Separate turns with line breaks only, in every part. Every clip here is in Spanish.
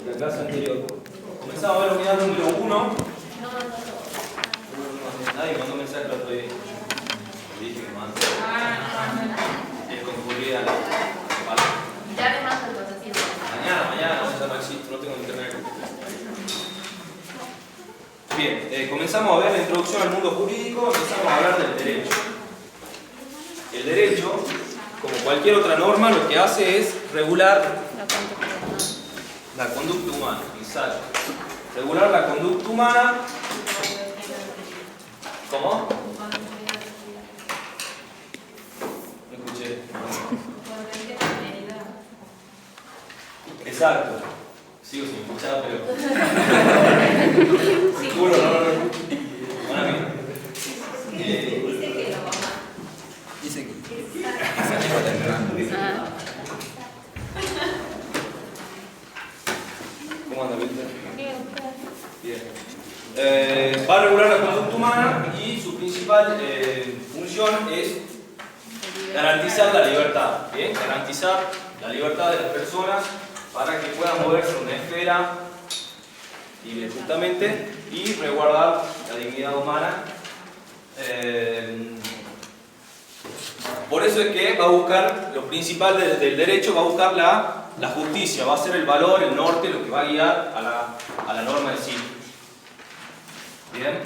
la clase anterior. Comenzamos a ver la unidad número 1. Nadie mandó mensaje el otro día. Le dije que mande. Es concurrida la vale.
Ya le mando cosas así.
Mañana, ya no existe, no tengo internet. Bien, comenzamos a ver la introducción al mundo jurídico, empezamos a hablar del derecho. El derecho, como cualquier otra norma, lo que hace es regular la conducta humana. Exacto. Regular la conducta humana. ¿Cómo? No escuché. Exacto. Sigo sin escuchar, pero... Seguro, no. Bueno, bien.
Dice que lo mamá.
Dice que
¿Cómo anda, Víctor? Bien. Va a regular la conducta humana y su principal función es garantizar la libertad. ¿Bien? Garantizar la libertad de las personas para que puedan moverse en una esfera libre justamente y resguardar la dignidad humana. Por eso es que va a buscar, lo principal del derecho va a buscar la justicia, va a ser el valor, el norte, lo que va a guiar a la norma en sí. Bien.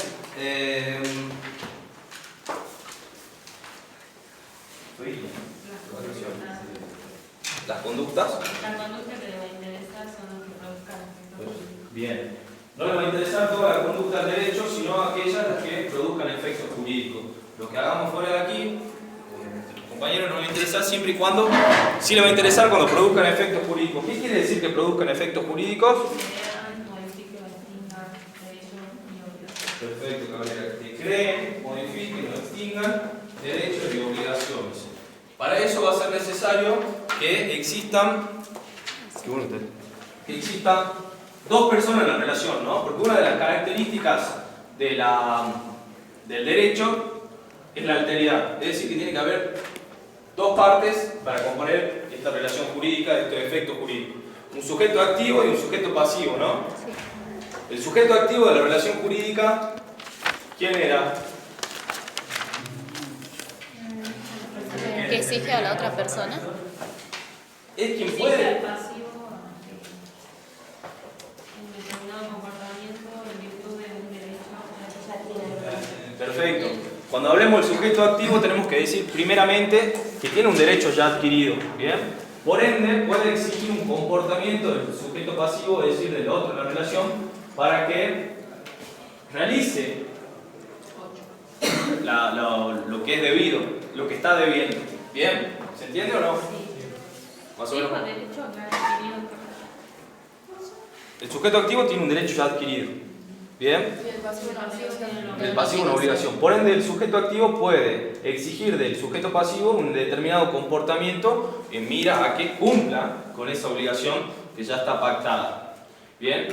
Las conductas.
Las conductas que le va a interesar son las que produzcan efectos jurídicos.
Bien. No le va a interesar toda la conducta del derecho, sino aquellas las que produzcan efectos jurídicos. Lo que hagamos fuera de aquí, compañeros, no le va a interesar siempre y cuando, sí le va a interesar cuando produzcan efectos jurídicos. ¿Qué quiere decir que produzcan efectos jurídicos? Perfecto, caballero. Que creen, modifiquen o extingan derechos y obligaciones. Para eso va a ser necesario que existan dos personas en la relación, ¿no? Porque una de las características del derecho es la alteridad. Es decir, que tiene que haber dos partes para componer esta relación jurídica, estos efectos jurídicos. Un sujeto activo y un sujeto pasivo, ¿no? Sí. El sujeto activo de la relación jurídica, ¿quién era?
Que exige a la otra persona.
Es quien puede.
El pasivo en determinado comportamiento en virtud de un derecho.
Perfecto. Cuando hablemos del sujeto activo tenemos que decir primeramente que tiene un derecho ya adquirido. ¿Bien? Por ende, puede exigir un comportamiento del sujeto pasivo, es decir, del otro en la relación, para que realice lo que es debido, lo que está debiendo. ¿Bien? ¿Se entiende o no? Más o menos. El sujeto activo tiene un derecho ya adquirido. ¿Bien? El pasivo una obligación. Por ende, el sujeto activo puede exigir del sujeto pasivo un determinado comportamiento en mira a que cumpla con esa obligación que ya está pactada. ¿Bien?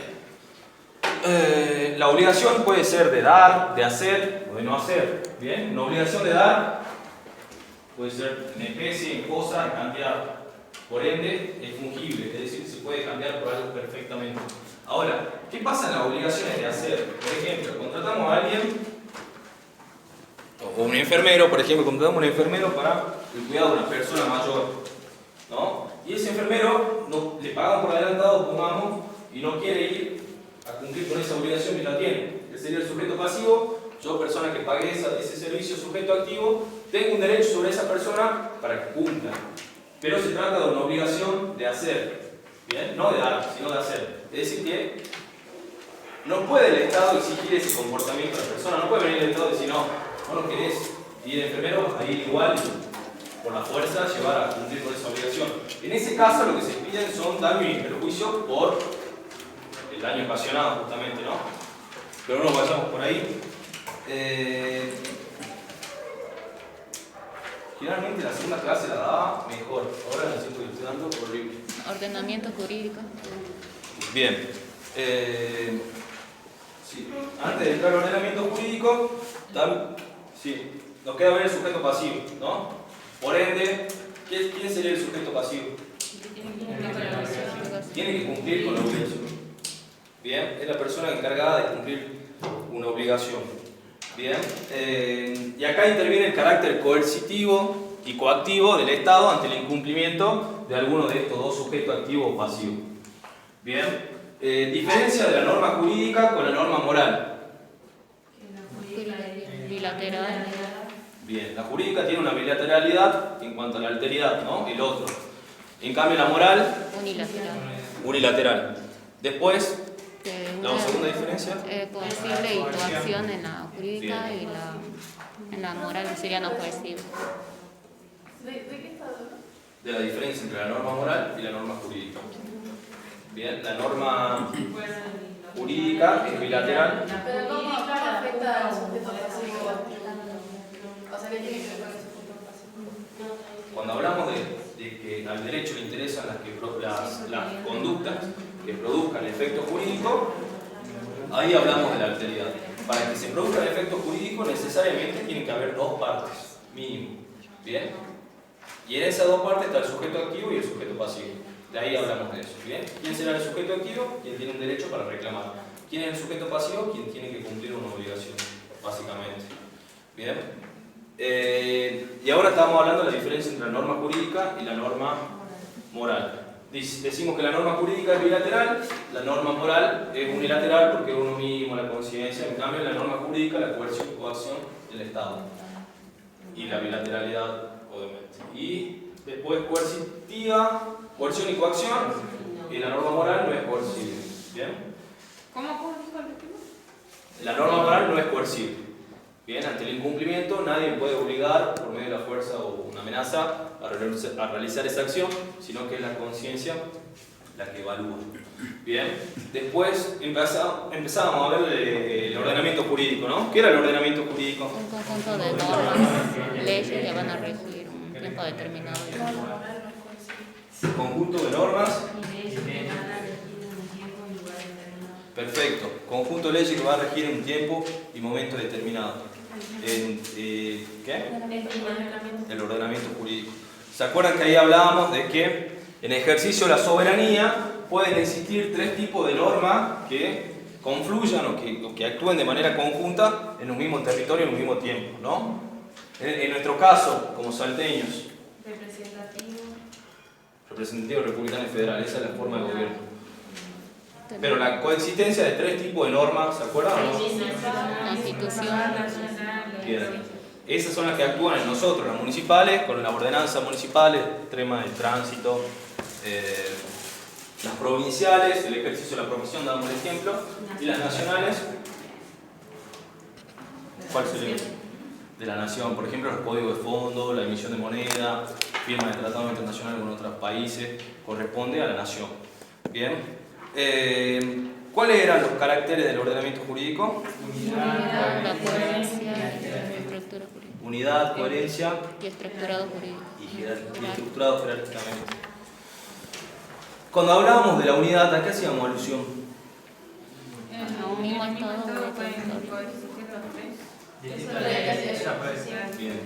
La obligación puede ser de dar, de hacer o de no hacer. ¿Bien? Una obligación de dar puede ser en especie, en cosa, en cantidad. Por ende, es fungible, es decir, se puede cambiar por algo perfectamente. Ahora, ¿qué pasa en las obligaciones de hacer? Por ejemplo, contratamos a alguien, o un enfermero, por ejemplo, contratamos a un enfermero para el cuidado de una persona mayor, ¿no? Y ese enfermero le pagamos por adelantado, pongamos, y no quiere ir a cumplir con esa obligación que ya tiene. Ese sería el sujeto pasivo. Yo, persona que pagué ese servicio, sujeto activo, tengo un derecho sobre esa persona para que cumpla. Pero se trata de una obligación de hacer, ¿bien? No de dar, sino de hacer. Es decir que no puede el Estado exigir ese comportamiento de la persona, no puede venir el Estado y decir no lo querés, y el enfermero ahí igual, por la fuerza, llevar a cumplir con esa obligación. En ese caso lo que se piden son daño y perjuicio por el daño ocasionado justamente, ¿no? Pero no nos vayamos por ahí. Generalmente la segunda clase la daba mejor, ahora la estoy estudiando horrible.
Ordenamiento jurídico.
Bien. Sí. Antes de entrar al ordenamiento jurídico, sí, nos queda ver el sujeto pasivo, ¿no? Por ende, ¿quién sería el sujeto pasivo? Tiene que cumplir con la obligación. Bien, es la persona encargada de cumplir una obligación. Bien, y acá interviene el carácter coercitivo y coactivo del Estado ante el incumplimiento de alguno de estos dos sujetos activos o pasivos. Bien, diferencia de la norma jurídica con la norma moral.
Bilateral.
Bien, la jurídica tiene una bilateralidad en cuanto a la alteridad, ¿no? El otro. En cambio, la moral,
Unilateral.
unilateral. Después, la
Una
segunda diferencia.
coercible y coacción en la jurídica y en la moral sería no coercible.
¿De qué está hablando?
De la diferencia entre la norma moral y la norma jurídica. Bien, la norma jurídica es bilateral.
Pero ¿cómo afecta al sujeto pasivo? O sea, ¿qué tiene que ver con el sujeto pasivo?
Cuando hablamos de que al derecho le interesan las conductas que produzcan efecto jurídico, ahí hablamos de la alteridad. Para que se produzca el efecto jurídico necesariamente tiene que haber dos partes, mínimo. ¿Bien? Y en esas dos partes está el sujeto activo y el sujeto pasivo. De ahí hablamos de eso. ¿Bien? ¿Quién será el sujeto activo? Quien tiene un derecho para reclamar. ¿Quién es el sujeto pasivo? Quien tiene que cumplir una obligación, básicamente. ¿Bien? Y ahora estamos hablando de la diferencia entre la norma jurídica y la norma moral. Decimos que la norma jurídica es bilateral, la norma moral es unilateral porque es uno mismo, la conciencia. En cambio, en la norma jurídica, la coerción y coacción del Estado. Y la bilateralidad, obviamente. Y después coercitiva, coerción y coacción, y la norma moral no es coercible. ¿Bien?
¿Cómo dijo el último?
La norma moral no es coercible. Bien, ante el incumplimiento nadie puede obligar por medio de la fuerza o una amenaza a realizar esa acción, sino que es la conciencia la que evalúa. Bien, después empezábamos a ver el ordenamiento jurídico, ¿no? ¿Qué era el ordenamiento jurídico?
Un conjunto de normas, leyes que van a regir un tiempo determinado.
Conjunto de normas.
Y leyes que van a regir en un tiempo y lugar determinado.
Perfecto. Conjunto de leyes que va a regir en un tiempo y momento determinado. ¿Qué? El ordenamiento jurídico. ¿Se acuerdan que ahí hablábamos de que en ejercicio de la soberanía pueden existir tres tipos de normas que confluyan o que actúen de manera conjunta en un mismo territorio en un mismo tiempo, ¿no? En nuestro caso, como salteños, representativo republicano y federal, esa es la forma de gobierno. Pero la coexistencia de tres tipos de normas, ¿se acuerdan o no?
Constitución.
Bien. Esas son las que actúan en nosotros, las municipales, con las ordenanzas municipales, temas de tránsito, las provinciales, el ejercicio de la profesión, damos el ejemplo, y las nacionales, ¿cuál sería? De la nación, por ejemplo, los códigos de fondo, la emisión de moneda, firma de tratados internacionales con otros países, corresponde a la nación. Bien. ¿Cuáles eran los caracteres del ordenamiento jurídico?
Unidad, la coherencia y la estructura jurídica.
Unidad, coherencia
Y estructurado jurídico.
y estructurado jerárquicamente. Cuando hablábamos de la unidad, ¿a qué hacíamos alusión?
A un mismo estado de territorio.
Bien,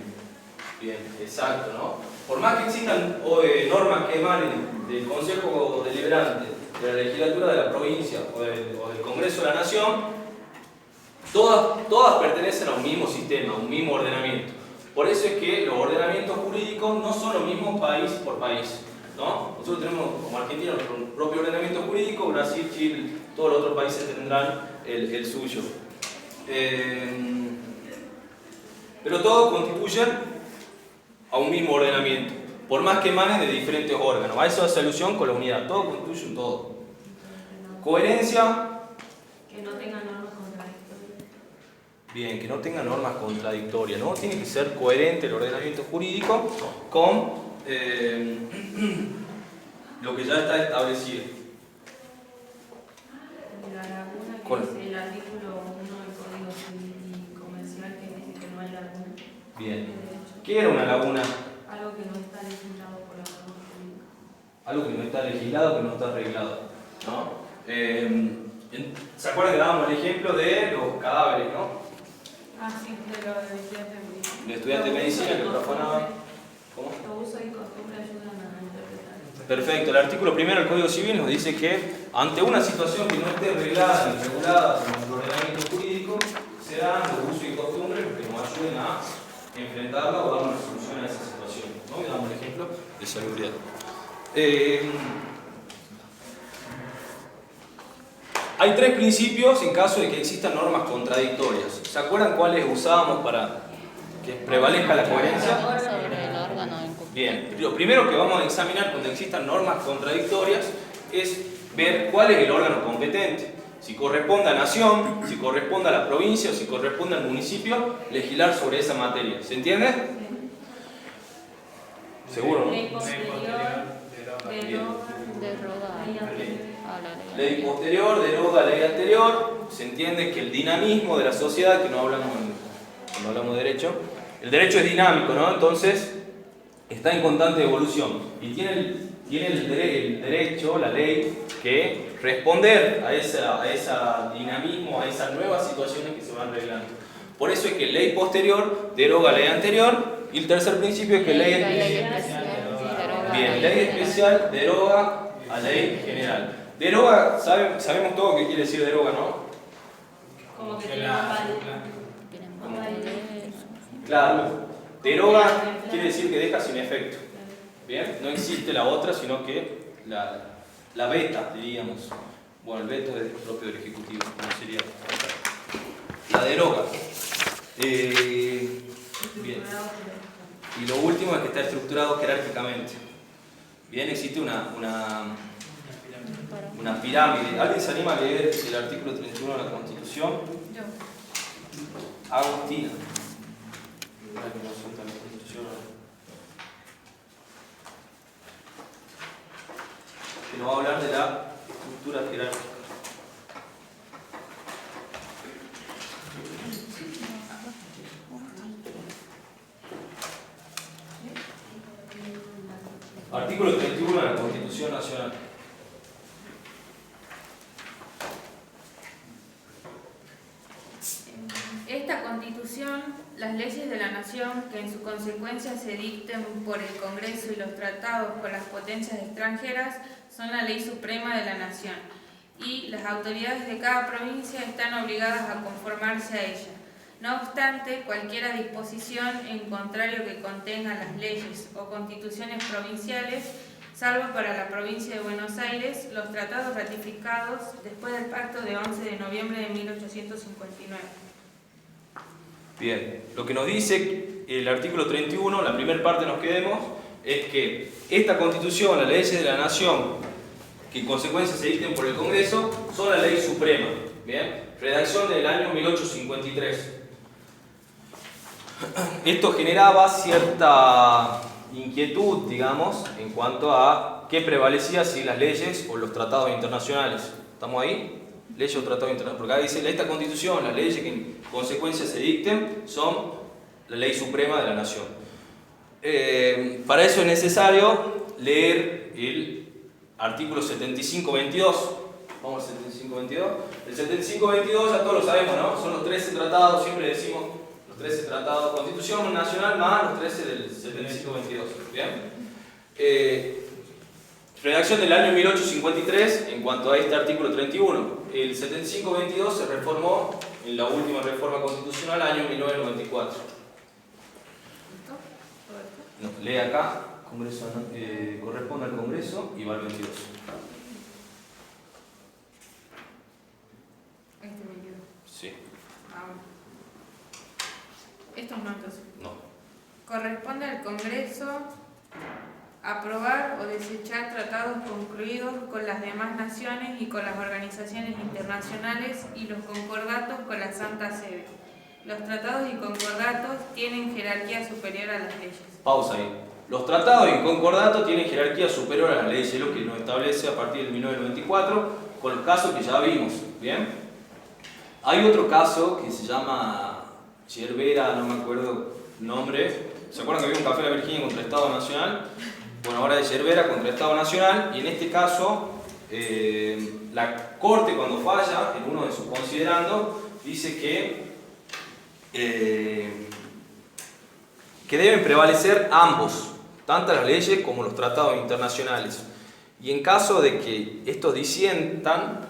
bien, exacto, ¿no? Por más que existan normas que emanen del Consejo Deliberante, de la legislatura de la provincia o del Congreso de la Nación, todas pertenecen a un mismo sistema, a un mismo ordenamiento. Por eso es que los ordenamientos jurídicos no son los mismos país por país, ¿no? Nosotros tenemos como Argentina nuestro propio ordenamiento jurídico, Brasil, Chile, todos los otros países tendrán el suyo. Pero todos contribuyen a un mismo ordenamiento, por más que emanen de diferentes órganos. A eso hace alusión con la unidad, todos contribuyen todo. Coherencia.
Que no tenga normas contradictorias.
Bien, que no tenga normas contradictorias, ¿no? Tiene que ser coherente el ordenamiento jurídico con lo que ya está establecido.
La laguna, que
¿Cuál?
es el artículo 1 del Código Civil y Comercial, que dice que no hay laguna.
Bien. ¿Qué era una laguna?
Algo que no está legislado por la norma jurídica.
Algo que no está legislado, que no está arreglado, ¿no? ¿Se acuerdan que dábamos el ejemplo de los cadáveres, no?
Ah, sí, de lo de estudiante de medicina.
El estudiante de medicina que profanaban. ¿Cómo?
Los usos y costumbres ayudan a interpretar.
Perfecto. El artículo 1 del Código Civil nos dice que ante una situación que no esté arreglada ni regulada por nuestro ordenamiento jurídico, serán los usos y costumbres los que nos ayuden a enfrentarla o dar una solución a esa situación, ¿no? Y damos un ejemplo de salubridad. Hay tres principios en caso de que existan normas contradictorias. ¿Se acuerdan cuáles usábamos para que prevalezca la coherencia?
Sobre el órgano del cumplimiento.
Bien, lo primero que vamos a examinar cuando existan normas contradictorias es ver cuál es el órgano competente. Si corresponde a nación, si corresponde a la provincia o si corresponde al municipio, legislar sobre esa materia. ¿Se entiende? ¿Seguro, no?
Ley posterior,
Deroga a la ley.
Ley posterior, deroga ley anterior. Se entiende que el dinamismo de la sociedad, que no hablamos cuando hablamos de derecho, el derecho es dinámico, ¿no? Entonces, está en constante evolución y tiene el derecho, la ley, que responder a ese dinamismo, a esas nuevas situaciones que se van revelando. Por eso es que ley posterior deroga ley anterior, y el tercer principio es que ley especial. Bien, ley especial deroga a ley general. Deroga, sabemos todo qué quiere decir deroga, ¿no?
como que tiene más
Claro, deroga quiere decir que deja sin efecto. Bien, no existe la otra, sino que la veta, diríamos. Bueno, el veto es propio del Ejecutivo, no sería la deroga. Bien. Y lo último es que está estructurado jerárquicamente. Bien, existe una pirámide. ¿Alguien se anima a leer el artículo 31 de la Constitución?
Yo.
Agustina. Que nos va a hablar de la estructura jerárquica. Artículo 31 de la Constitución Nacional.
Esta Constitución, las leyes de la Nación, que en su consecuencia se dicten por el Congreso y los tratados con las potencias extranjeras, son la ley suprema de la Nación, y las autoridades de cada provincia están obligadas a conformarse a ella. No obstante, cualquier disposición en contrario que contenga las leyes o constituciones provinciales, salvo para la provincia de Buenos Aires, los tratados ratificados después del pacto de 11 de noviembre de 1859.
Bien, lo que nos dice el artículo 31, la primera parte nos quedemos, es que esta Constitución, las leyes de la Nación, que en consecuencia se dicten por el Congreso, son la ley suprema. Bien, redacción del año 1853. Esto generaba cierta inquietud, digamos, en cuanto a qué prevalecía, si las leyes o los tratados internacionales. ¿Estamos ahí? Leyes o tratados internacionales. Porque acá dice, esta Constitución, las leyes que en consecuencia se dicten, son la ley suprema de la Nación. Para eso es necesario leer el artículo 75.22. Vamos al 75.22. El 75.22 ya todos lo sabemos, ¿no? Son los 13 tratados, siempre decimos los 13 tratados, Constitución Nacional más los 13 del 75.22. ¿Bien? Redacción del año 1853 en cuanto a este artículo 31. El 75.22 se reformó en la última reforma constitucional año 1994. No, lee acá, Congreso, corresponde al Congreso y va al 22.
Este 22.
Sí.
Ahora. Estos no, entonces.
No.
Corresponde al Congreso aprobar o desechar tratados concluidos con las demás naciones y con las organizaciones internacionales y los concordatos con la Santa Sede. Los tratados y concordatos tienen jerarquía superior a las leyes.
Pausa ahí. Los tratados y concordatos tienen jerarquía superior a las leyes, es lo que nos establece a partir de 1994 con los casos que ya vimos. ¿Bien? Hay otro caso que se llama Cervera, no me acuerdo el nombre. ¿Se acuerdan que había un café de la Virginia contra el Estado Nacional? Bueno, ahora de Cervera contra el Estado Nacional, y en este caso la Corte, cuando falla en uno de sus considerandos, dice que deben prevalecer ambos, tanto las leyes como los tratados internacionales. Y en caso de que estos disientan,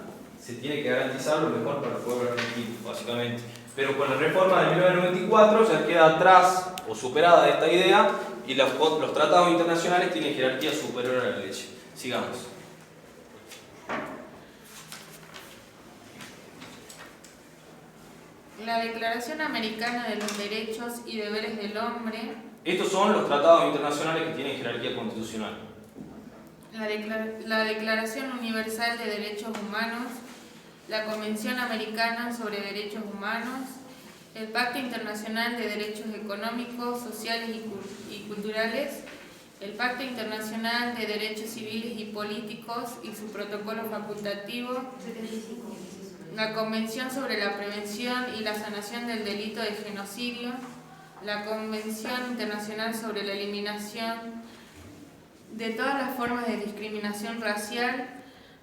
se tiene que garantizar lo mejor para el pueblo argentino, básicamente. Pero con la reforma de 1994 ya queda atrás o superada esta idea y los tratados internacionales tienen jerarquía superior a la ley. Sigamos.
La Declaración Americana de los Derechos y Deberes del Hombre.
Estos son los tratados internacionales que tienen jerarquía constitucional.
La Declaración Universal de Derechos Humanos, la Convención Americana sobre Derechos Humanos, el Pacto Internacional de Derechos Económicos, Sociales y Culturales, el Pacto Internacional de Derechos Civiles y Políticos y su protocolo facultativo, la Convención sobre la Prevención y la Sanación del Delito de Genocidio, la Convención Internacional sobre la Eliminación de todas las formas de discriminación racial,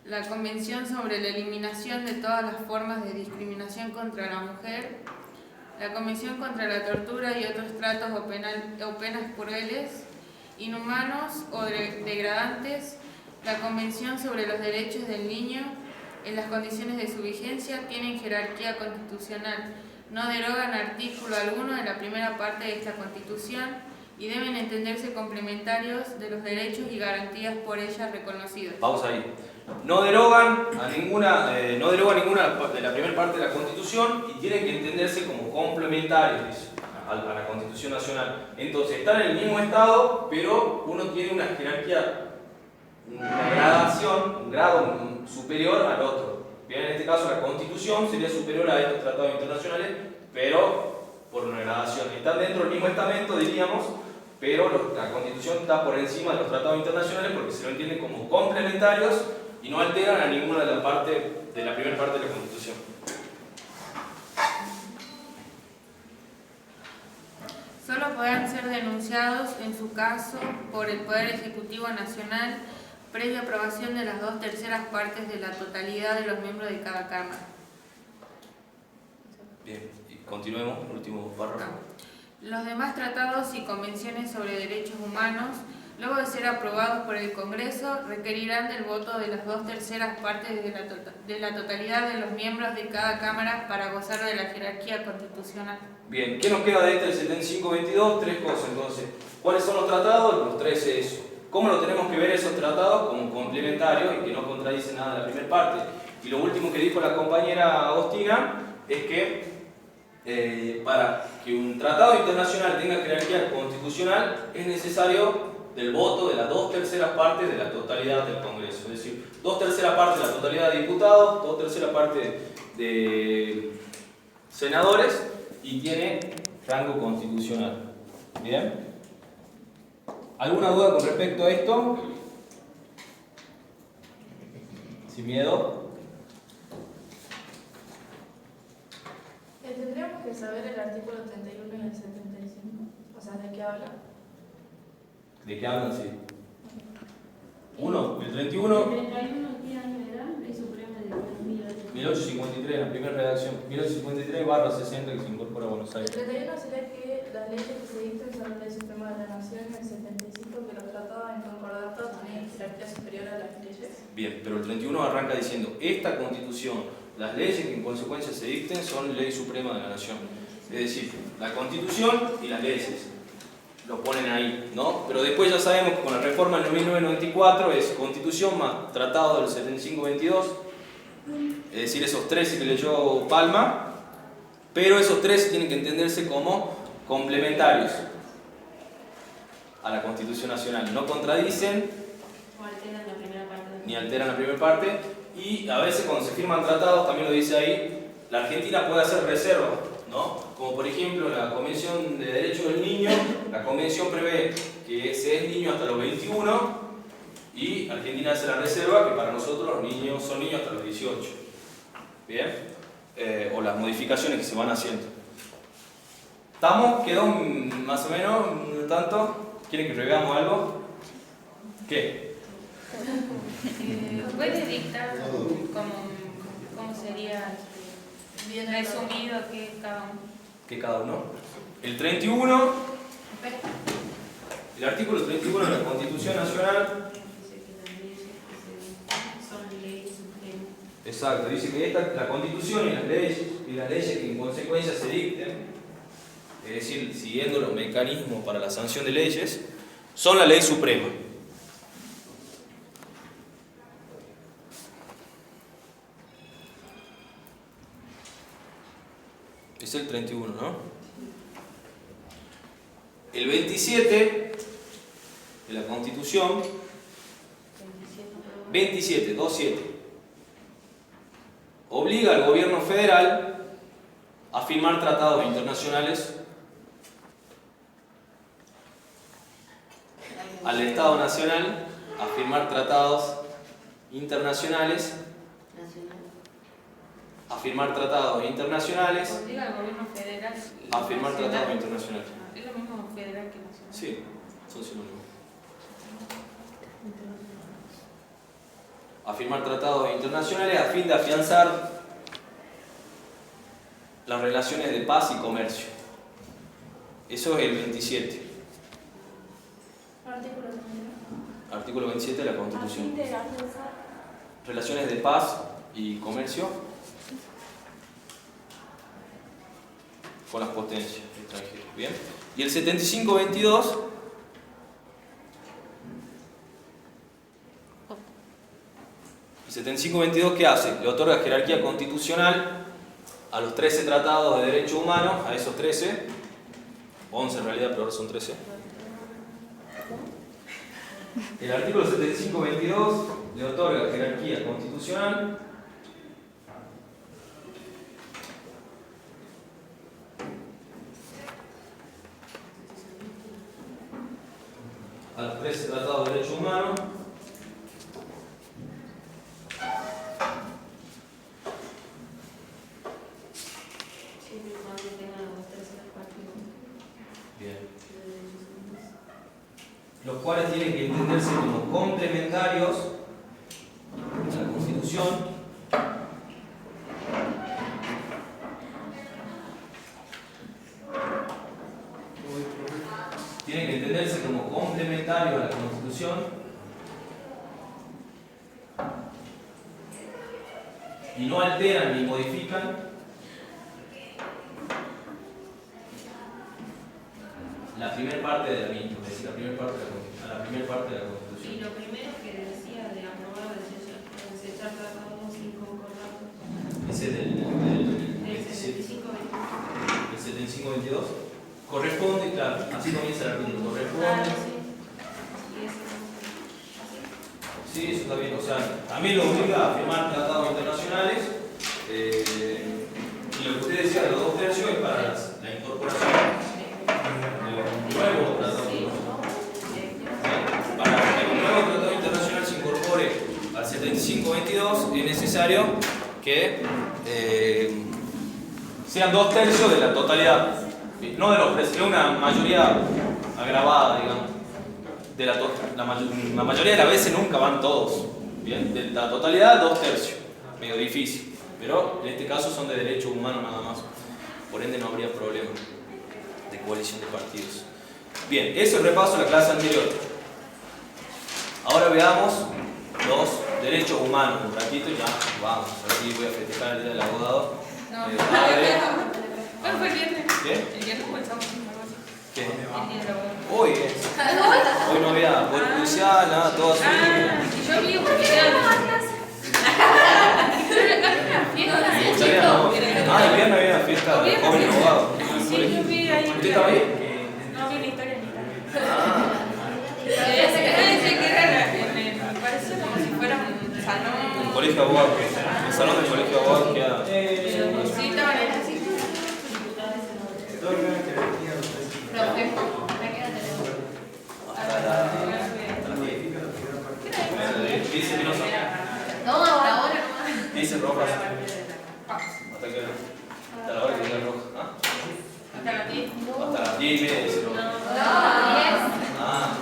la Convención sobre la Eliminación de todas las formas de discriminación contra la mujer, la Convención contra la Tortura y otros tratos o penas crueles, inhumanos o degradantes, la Convención sobre los Derechos del Niño, en las condiciones de su vigencia, tienen jerarquía constitucional, no derogan artículo alguno de la primera parte de esta Constitución y deben entenderse complementarios de los derechos y garantías por ella reconocidos.
Pausa ahí. No derogan ninguna de la primera parte de la Constitución y tienen que entenderse como complementarios a la Constitución Nacional. Entonces, están en el mismo Estado, pero uno tiene una jerarquía, una gradación, un grado superior al otro. Bien, en este caso la Constitución sería superior a estos tratados internacionales, pero por una gradación. Están dentro del mismo estamento, diríamos, pero la Constitución está por encima de los tratados internacionales porque se lo entienden como complementarios y no alteran a ninguna de la primera parte de la Constitución.
Solo podrán ser denunciados, en su caso, por el Poder Ejecutivo Nacional, previa aprobación de las 2/3 partes de la totalidad de los miembros de cada Cámara.
Bien, y continuemos, el último párrafo.
Los demás tratados y convenciones sobre derechos humanos, luego de ser aprobados por el Congreso, requerirán del voto de las 2/3 partes de la totalidad de los miembros de cada Cámara para gozar de la jerarquía constitucional.
Bien, ¿qué nos queda de este 75-22? Tres cosas entonces. ¿Cuáles son los tratados? Los 13 eso. ¿Cómo lo tenemos que ver esos tratados? Como complementarios y que no contradicen nada de la primera parte. Y lo último que dijo la compañera Agostina es que para que un tratado internacional tenga jerarquía constitucional es necesario del voto de las 2/3 partes de la totalidad del Congreso. Es decir, 2/3 partes de la totalidad de diputados, 2/3 partes de senadores y tiene rango constitucional. ¿Bien? ¿Alguna duda con respecto a esto? Sin miedo.
Tendríamos que saber el artículo 31 y el 75, o sea, ¿de qué habla?
¿De qué hablan? Sí. Uno, el 31.
¿El 31 qué año era? Ley Suprema de
1853, la primera redacción. 1853/60 que se incorpora a Buenos
El
Aires.
31 sería que las leyes que se dictan son la Ley Suprema de la Nación, y el 75 que los tratados en concordato tienen jerarquía superior a las leyes.
Bien, pero el 31 arranca diciendo, esta Constitución, las leyes que en consecuencia se dicten son ley suprema de la nación. Es decir, la Constitución y las leyes. Lo ponen ahí, ¿no? Pero después ya sabemos que con la reforma del 1994 es Constitución más Tratado del 75-22, es decir, esos 13 que leyó Palma, pero esos 13 tienen que entenderse como complementarios a la Constitución Nacional. No contradicen
O alteran la primera parte.
ni alteran la primera parte, y a veces cuando se firman tratados, también lo dice ahí, la Argentina puede hacer reservas, ¿no? Como por ejemplo la Convención de Derechos del Niño, la Convención prevé que se es niño hasta los 21 y Argentina hace la reserva que para nosotros los niños son niños hasta los 18. ¿Bien? O las modificaciones que se van haciendo. ¿Estamos? ¿Quedó más o menos un tanto? ¿Quieren que reveamos algo? ¿Qué?
¿Puede dictar cómo sería
Bien
resumido que cada uno?
¿Qué cada uno? El 31 El artículo 31 de la Constitución Nacional,
Dice que las leyes que se dictan son leyes supremas.
exacto, dice que la Constitución y las leyes que en consecuencia se dicten, es decir, siguiendo los mecanismos para la sanción de leyes, son la ley suprema. Es el 31, ¿no? El 27 de la Constitución, 27, obliga al gobierno federal a firmar tratados internacionales, al Estado Nacional a firmar tratados internacionales,
Obliga al gobierno federal
a firmar
nacional.
tratados internacionales.
Es lo mismo federal que nacional.
Sí, son sinónimos. A firmar tratados internacionales a fin de afianzar las relaciones de paz y comercio. Eso es el 27.
Artículo 31.
Artículo 27 de la
A
Constitución.
fin de afianzar
Relaciones de paz y comercio con las potencias extranjeras. Bien. Y el 75-22 ¿qué hace? Le otorga jerarquía constitucional a los 13 tratados de derechos humanos, a esos 13, 11 en realidad, pero ahora son 13. El artículo 75-22 le otorga jerarquía constitucional a los 13 tratados de derechos humanos.
Siempre y cuando tengan los terceros partidos.
Bien. Los cuales tienen que entenderse como complementarios a la Constitución tienen que entenderse como complementarios a la Constitución y no alteran ni modifican la primera parte de la misma, es decir, la primera parte de la Constitución.
Y lo primero que decía de aprobar o desechar tratados sin concordatos.
Ese del
Del
75-22
75-22.
corresponde, claro, así comienza el artículo, corresponde.
Claro, sí. Y eso
Sí, eso está bien, o sea, también lo obliga a firmar tratados internacionales y lo que usted decía de los 2 tercios es para la incorporación de nuevos tratados. Para que un nuevo tratado internacional se incorpore al 75-22 es necesario que sean 2 tercios de la totalidad, no de los 13, es una mayoría agravada, digamos. La mayoría de las veces nunca van todos. Bien, de la totalidad 2 tercios, medio difícil, pero en este caso son de derechos humanos nada más, por ende no habría problema de coalición de partidos. Bien, eso es el repaso de la clase anterior. Ahora veamos los derechos humanos, un ratito y ya vamos, aquí voy a festejar el día del abogado.
No,
Padre.
¿Cuál fue el viernes?
¿Qué?
El viernes o el sábado.
¿Qué?
El día del abogado.
Hoy es. Hoy no había poder judicial, nada, todo así.
Y yo vi un video.
Me gustaría, no. El viernes había una fiesta de jóvenes abogados.
Sí, yo vi ahí.
¿Usted estaba ahí?
No, vi una historia en Instagram. Me pareció como si fuera un salón.
Un colegio de abogados. El salón del colegio de abogados queda.
Sí, estaban ahí así.
¿Qué dice Pinoza?
No, ahora.
¿Qué dice Rojas? Hasta que. Hasta la hora que diga Rojas. ¿Ah?
Hasta las 10.
Hasta las 10 y media dice Rojas.
No.
Ah.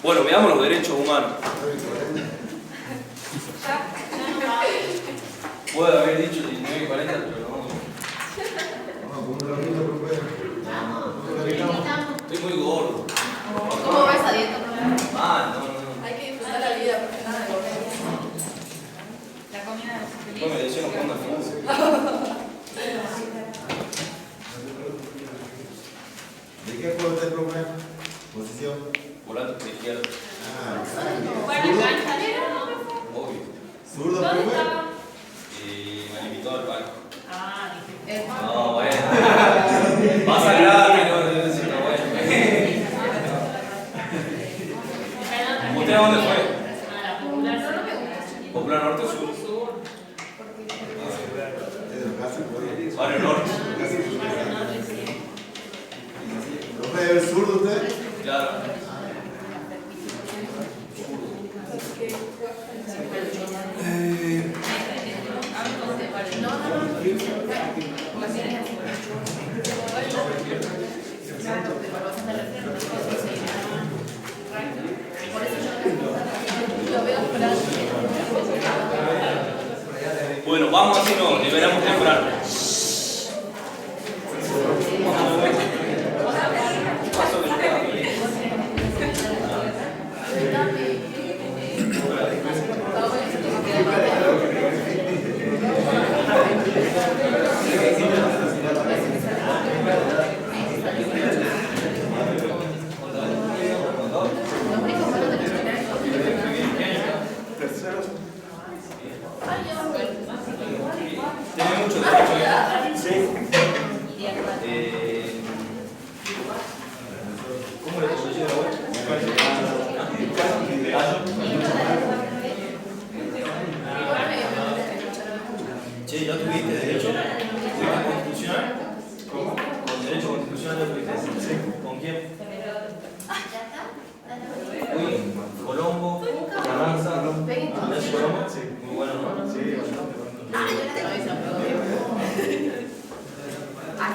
Bueno, veamos los derechos humanos. Puede haber dicho 19 y 40, pero no. Estoy muy gordo. Después me decían jugando al fútbol.
¿De qué juego usted, profe? ¿Posición?
Volante por izquierda.
Ah, exacto.
Para cancha,
Obvio.
¿Zurdo,
¿dónde
profe?
estaba?
Y me limitó al palco.
Ah, dije.
No, bueno. Pasa gratis, no, bueno. ¿Usted a dónde fue?
A la popular.
¿Popular Norte o Sur? Barrio Norte.
¿Profe, es zurdo usted?
Claro. Bueno, vamos así, nos liberamos temprano. Paso que no queda bien. Tiene mucho derecho. ¿Cómo le conocí a la web? Che, ¿ya tuviste derecho? ¿Tuviste constitucional? ¿Cómo? ¿Con derecho constitucional ya tuviste? Sí. ¿Con quién? Uy, Colombo, Carranza, ¿Ignacio Colombo? Sí. Muy bueno, ¿no? Sí, bastante bueno.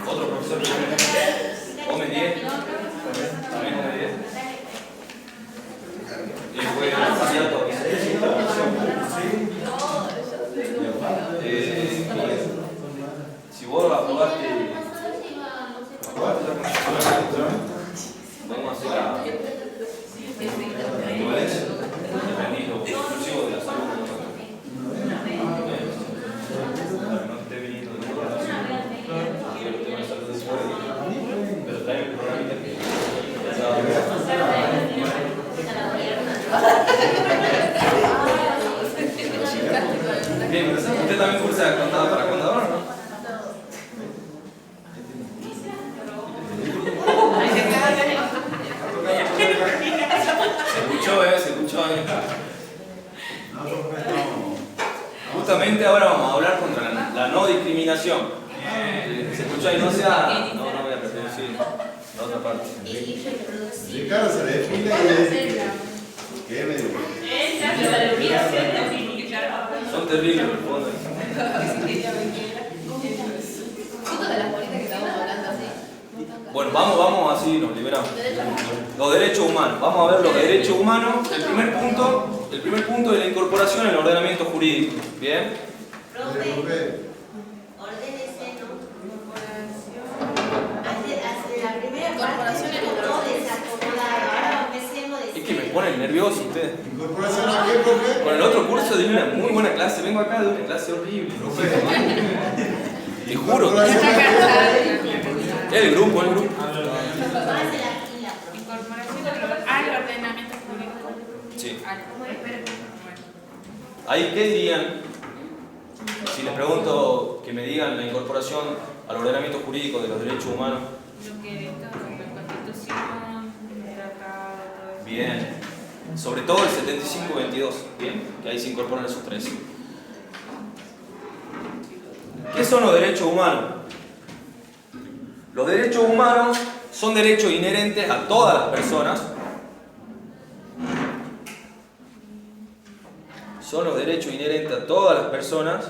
Otro profesor que come 10. También come 10. Y fue candidato a vicepresidente. Si vos aprobaste la constitución, podemos hacer la equivalencia. Dependís lo exclusivo de la salud. Para que no esté viniendo de ningún lado. Quiero que tenga salud de fuera. Pero trae el programita que. Bien, ¿usted también cursa contador para contador o no? Se escuchó ahí. Justamente ahora vamos a hablar contra la no discriminación. Se escuchó ahí, no sea. No voy a reproducir la otra parte.
Ricardo se le despide y le dice que es medio.
Son terribles los fondos. Bueno, vamos así, nos liberamos. Los derechos humanos. Vamos a ver los derechos humanos. El primer punto de la incorporación en el ordenamiento jurídico. ¿Bien?
Profe.
Ordénese, ¿no? Hace la primera parte todo desacomodado. Ahora empecemos de
Es que me ponen nervioso ustedes.
¿Incorporación a qué, profe?
Con el otro curso di una muy buena clase. Vengo acá de una clase horrible. Te juro. El grupo.
más de la fila,
Incorporación al ordenamiento jurídico.
Sí. Ahí, ¿qué dirían? Si les pregunto que me digan la incorporación al ordenamiento jurídico de los derechos humanos.
Lo que está con la Constitución, el tratado, todo eso.
Bien. Sobre todo el 75-22. Bien. Que ahí se incorporan esos tres. ¿Qué son los derechos humanos? Los derechos humanos son derechos inherentes a todas las personas. Son los derechos inherentes a todas las personas.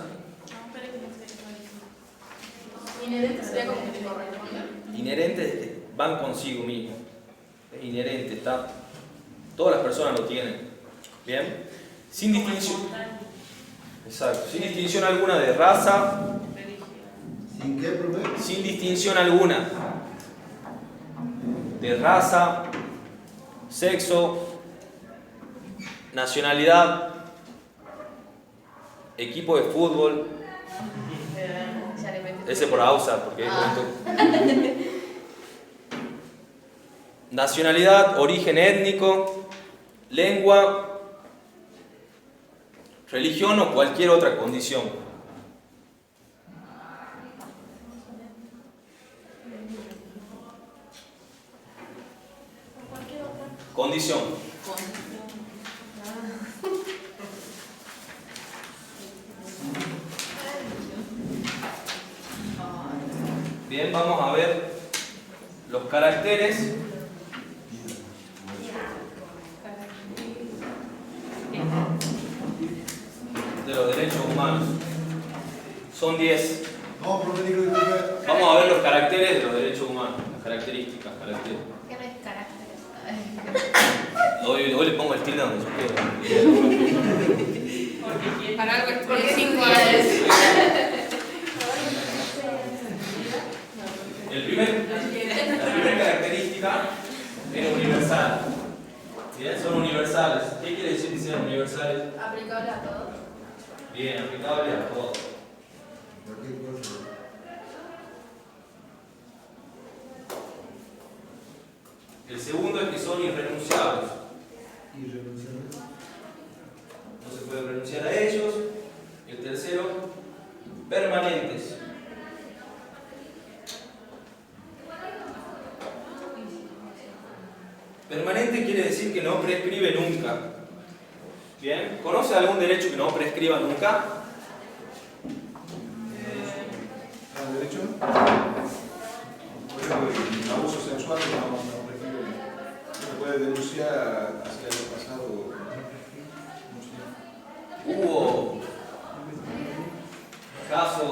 Inherente sería como que te corresponde.
Inherentes van consigo mismo. Es inherente, está. Todas las personas lo tienen. Bien. Sin distinción. Exacto. Sin distinción alguna de raza.
¿Sin qué, profe?
Sin distinción alguna de raza, sexo, nacionalidad, equipo de fútbol, ese por AUSA, porque es juventud. Nacionalidad, origen étnico, lengua, religión o cualquier otra condición. Condición. Bien, vamos a ver los caracteres de los derechos humanos. Son 10. Vamos a ver los caracteres de los derechos humanos, las características.
¿Qué no es carácter?
Hoy le pongo el tilde donde yo quiero.
Para algo estudié 5 años.
La primera característica es universal. Bien, son universales. ¿Qué quiere decir que sean universales?
Aplicable a todos.
Bien, aplicable a todos. El segundo es que son irrenunciables. No se puede renunciar a ellos. El tercero, permanentes. Permanente quiere decir que no prescribe nunca. Bien, ¿conoce algún derecho que no prescriba nunca?
¿Derecho? Por ejemplo, el abuso sexual no prescribe. Se puede denunciar hacia el pasado.
Hubo caso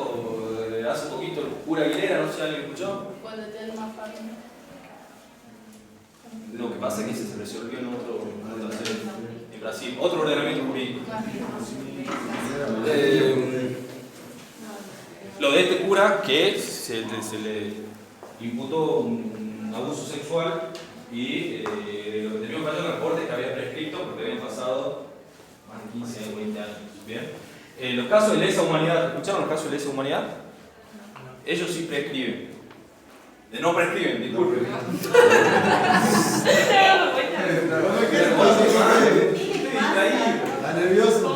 de hace poquito, el cura Aguilera, no sé si alguien escuchó.
Cuando tiene más fácil.
Lo que pasa es que se resolvió en en Brasil, otro ordenamiento jurídico. Lo de este cura que se le imputó un abuso sexual y lo que tenía pasado en la corte que había prescrito porque habían pasado más de 15 años, 20 años. Bien. Los casos de lesa humanidad, ¿escucharon los casos de lesa humanidad? Ellos sí prescriben. No prescriben, disculpen.
¿Está nervioso?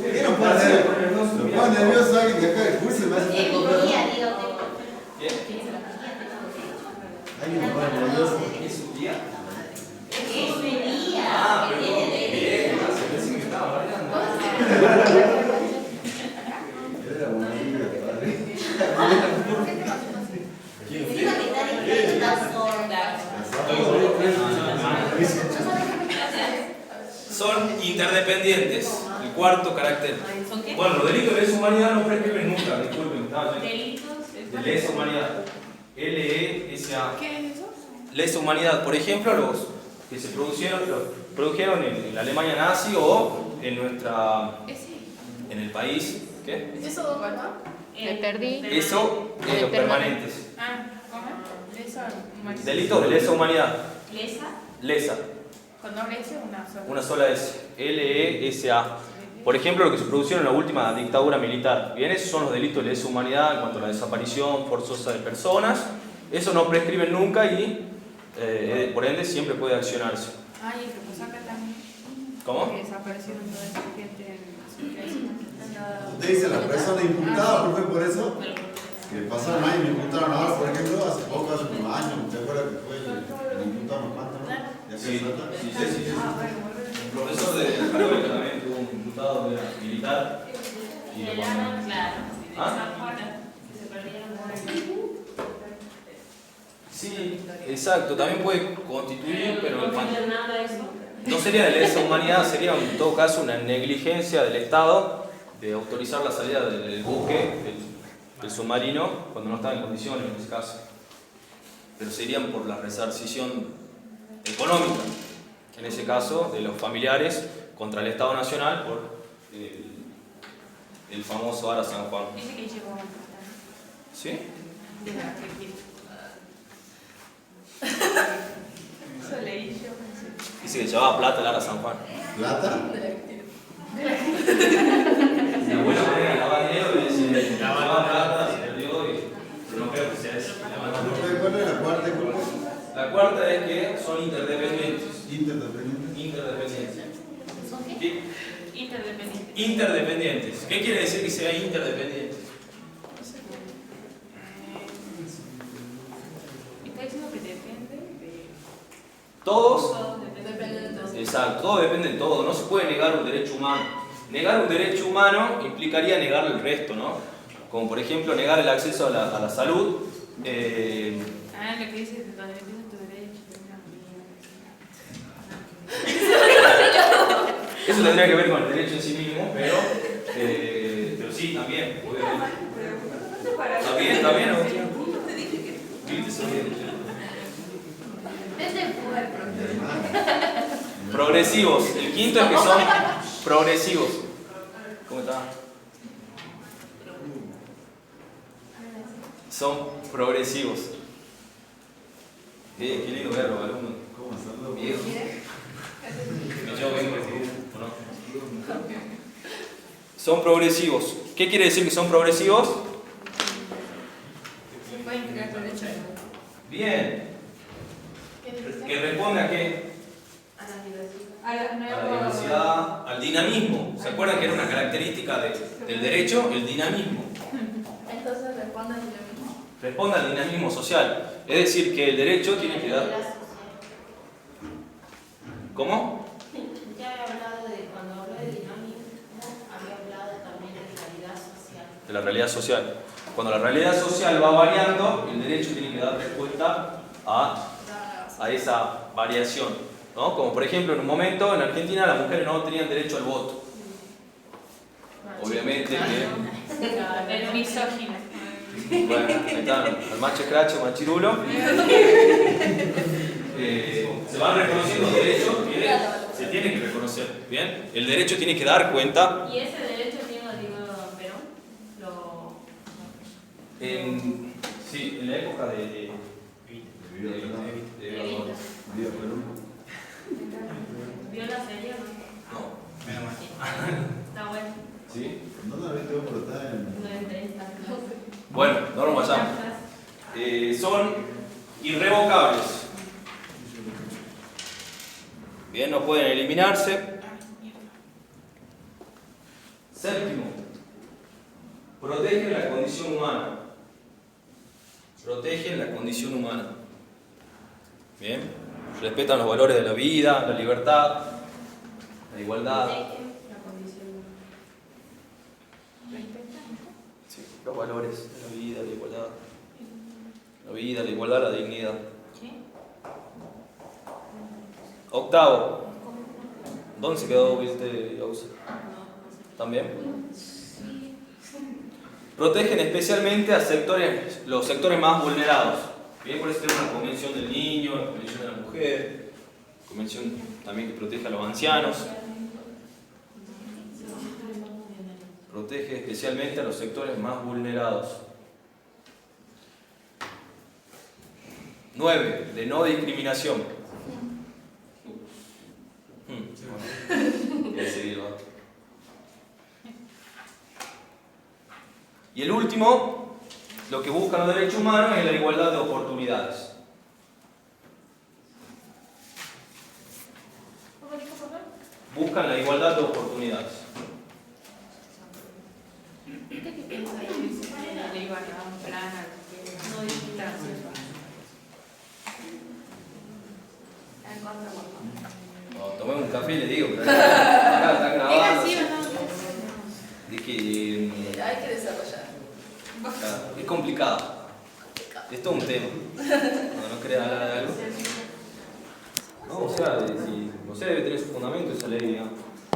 ¿Qué nos pasa? Lo pone nervioso alguien que acá el curso y me hace estar comprando. Alguien me pone nervioso.
¿Es su tía?
Es mi día.
Ah, pero bien, hace que estaba bailando.
Era una amiga de padre.
Encima que está diciendo tan sorda.
Son interdependientes. El cuarto carácter.
¿Son qué?
Bueno, los delitos de lesa humanidad no prescriben nunca, disculpen. Estaba lleno.
Delitos.
De lesa humanidad. L-E-S-A.
¿Qué es eso?
Lesa humanidad. Por ejemplo, los que se produjeron en la Alemania nazi o en en el país. ¿Qué?
¿Eso dos verdad?
Me perdí.
Eso es los permanentes.
Ah, ¿cómo? Lesa humanidad.
Delitos de lesa humanidad.
Lesa.
Lesa.
¿Con doble S o una sola?
Una sola S. L-E-S-A. Por ejemplo, lo que se produjeron en la última dictadura militar. Bien, esos son los delitos de lesa humanidad en cuanto a la desaparición forzosa de personas. Eso no prescriben nunca y, por ende, siempre puede accionarse.
Ah, y el que pasó acá también.
¿Cómo?
Que desapareció toda esa gente en
Usted dice la persona imputada, ¿por qué por eso? Que pasaron años, me imputaron ahora, por ejemplo, hace poco, hace unos años, ¿te acuerdas que fue el imputado unos cuantos, no? ¿Ya se trata?
Sí. Un profesor de Carobeca también tuvo un imputado de militar. Y
El
bueno,
ano, claro.
¿Ah?
San Juan, que se perdieron por ahí.
sí, exacto, también puede constituir, pero
No tienen nada de eso.
no sería de lesa humanidad, sería en todo caso una negligencia del Estado de autorizar la salida del buque, del submarino, cuando no estaba en condiciones en ese caso. Pero serían por la resarcición económica, en ese caso, de los familiares contra el Estado Nacional por el famoso Ara San Juan.
Dice que llegó a plata.
¿Sí?
De la que eso leí yo.
Dice que llevaba plata el Ara San Juan.
¿Plata?
La son interdependientes.
Interdependiente.
Interdependientes.
¿Son qué?
¿Qué?
Interdependiente.
Interdependientes. ¿Qué quiere decir que sea interdependiente?
Está diciendo que depende de...
Todos.
Todos dependen
Depende de todo.
Exacto, todo depende de todo. No se puede negar un derecho humano. Negar un derecho humano implicaría negar el resto, ¿no? Como por ejemplo negar el acceso a la salud.
Lo que dice es donde empieza tu derecho.
Eso tendría que ver con el derecho en sí mismo, pero sí, también. Está bien, ¿no? Viste, sí, bien. Progresivos. El quinto es que son progresivos. ¿Cómo está? Son progresivos. Qué lindo verlo, alumno.
¿Cómo hacerlo?
Viejo. Yo vengo de ¿no? Son progresivos. ¿Qué quiere decir que son progresivos?
Se pueden crear derechos.
Bien. ¿Que responde a qué?
A la
A la diversidad, al dinamismo. ¿Se acuerdan que era una característica del derecho? El dinamismo.
Entonces responde lo mismo.
Responde al dinamismo social. Es decir, que el derecho tiene que dar... ¿Cómo?
Ya había hablado de, cuando habló de dinamismo, había hablado también de realidad social.
De la realidad social. Cuando la realidad social va variando, el derecho tiene que dar respuesta a esa variación, ¿no? Como por ejemplo, en un momento en Argentina las mujeres no tenían derecho al voto. Obviamente que...
El misógino.
Bueno, ahí están, el macho escracho, machirulo. Se van reconociendo derechos que se tienen que reconocer. ¿Bien? El derecho tiene que dar cuenta.
¿Y ese derecho tiene, digo, Perón?
Sí, en la época de
¿Viola sería, no?
No.
Está bueno.
¿Sí?
¿Dónde habéis quedado por estar en?
No entré en esta clase.
Bueno, no nos vayamos. Son irrevocables. Bien, no pueden eliminarse. Séptimo, protegen la condición humana. Protegen la condición humana. Bien, respetan los valores de la vida, la libertad, la igualdad.
La condición.
Sí, los valores de la vida, la igualdad. La vida, la igualdad, la dignidad. Octavo. ¿Dónde se quedó Wilte Yausa? ¿También? Protegen especialmente a los sectores más vulnerados. Bien, por eso tenemos la Convención del Niño, la Convención de la Mujer, la Convención también que protege a los ancianos. Protege especialmente a los sectores más vulnerados. 9. De no discriminación. Y el último, lo que buscan los derechos humanos es la igualdad de oportunidades. Buscan la igualdad de oportunidades.
Le iban a dar un plan a los que no disfrutan.
No, tomé un café y le digo, pero acá está grabado. Es que
Hay que desarrollar.
es complicado. Es todo un tema. Cuando no querés hablar de algo. No, o sea, no sé, debe tener su fundamento esa ley, digamos.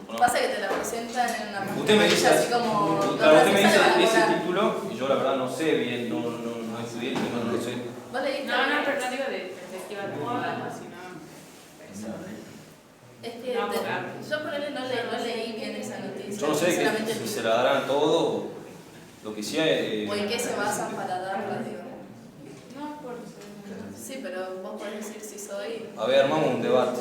¿O no?
Pasa que te la presentan en una
Usted me dice,
así como.
claro, usted me dice
van a
ese
cobrar.
título y yo la verdad no sé bien, no estudié, no lo sé.
¿Vos leíste?
No, pero no digo de perspectiva actual, sino...
Es que
No,
yo por él no leí bien esa noticia.
Yo no sé
Sinceramente,
si se la darán todo, lo que sí es...
o en qué se basan para darla, digo.
No, por
Sí, pero vos podés decir si soy.
A ver, armamos un debate.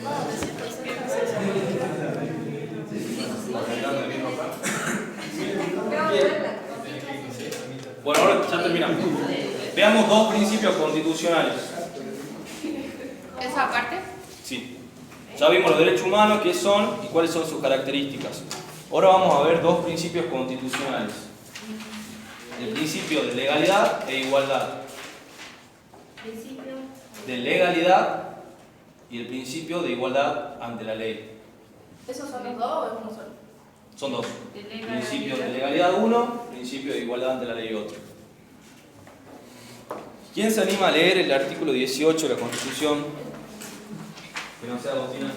No, decir por ser
Bueno, ahora ya terminamos. terminamos. Veamos dos principios constitucionales.
¿Esa parte?
Sí. Ya vimos los derechos humanos, qué son y cuáles son sus características. Ahora vamos a ver dos principios constitucionales. El principio de legalidad e igualdad.
Principio.
De legalidad y el principio de igualdad ante la ley.
¿Esos son los dos o es uno solo?
Son dos.
De legalidad.
Principio de legalidad uno, principio de igualdad ante la ley otro. ¿Quién se anima a leer el artículo 18 de la Constitución? Que no sea Agustina.